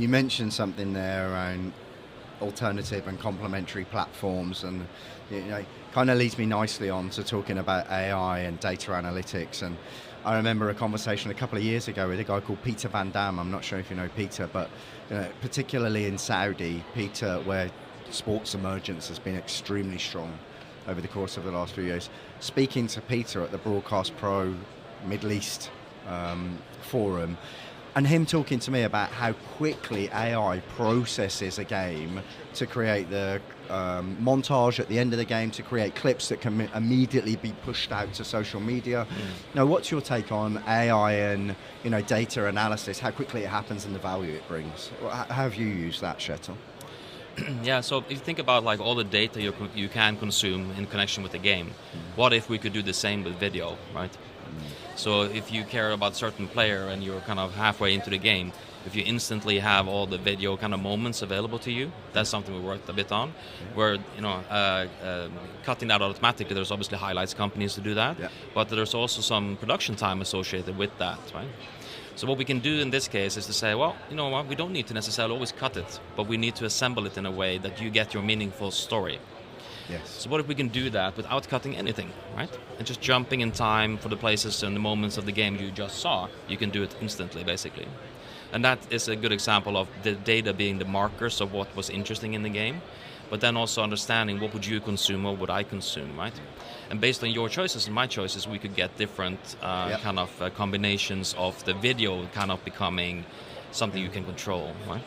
You mentioned something there around alternative and complementary platforms, and kind of leads me nicely on to talking about AI and data analytics. And I remember a conversation a couple of years ago with a guy called Peter Van Dam. I'm not sure if you know Peter, but particularly in Saudi, Peter, where sports emergence has been extremely strong over the course of the last few years. Speaking to Peter at the Broadcast Pro Middle East forum, and him talking to me about how quickly AI processes a game to create the montage at the end of the game, to create clips that can immediately be pushed out to social media. Now, what's your take on AI and data analysis, how quickly it happens and the value it brings? How have you used that, Kjetil? Yeah, so if you think about like all the data you can consume in connection with the game, what if we could do the same with video, right? So if you care about a certain player and you're kind of halfway into the game, if you instantly have all the video kind of moments available to you, that's something we worked a bit on. Where cutting that automatically, there's obviously highlights companies to do that, but there's also some production time associated with that, right? So what we can do in this case is to say, well, you know what, we don't need to necessarily always cut it, but we need to assemble it in a way that you get your meaningful story. Yes. So what if we can do that without cutting anything, right? And just jumping in time for the places and the moments of the game you just saw, you can do it instantly, basically. And that is a good example of the data being the markers of what was interesting in the game, but then also understanding what would you consume or would I consume, right? And based on your choices and my choices, we could get different kind of combinations of the video kind of becoming something you can control, right?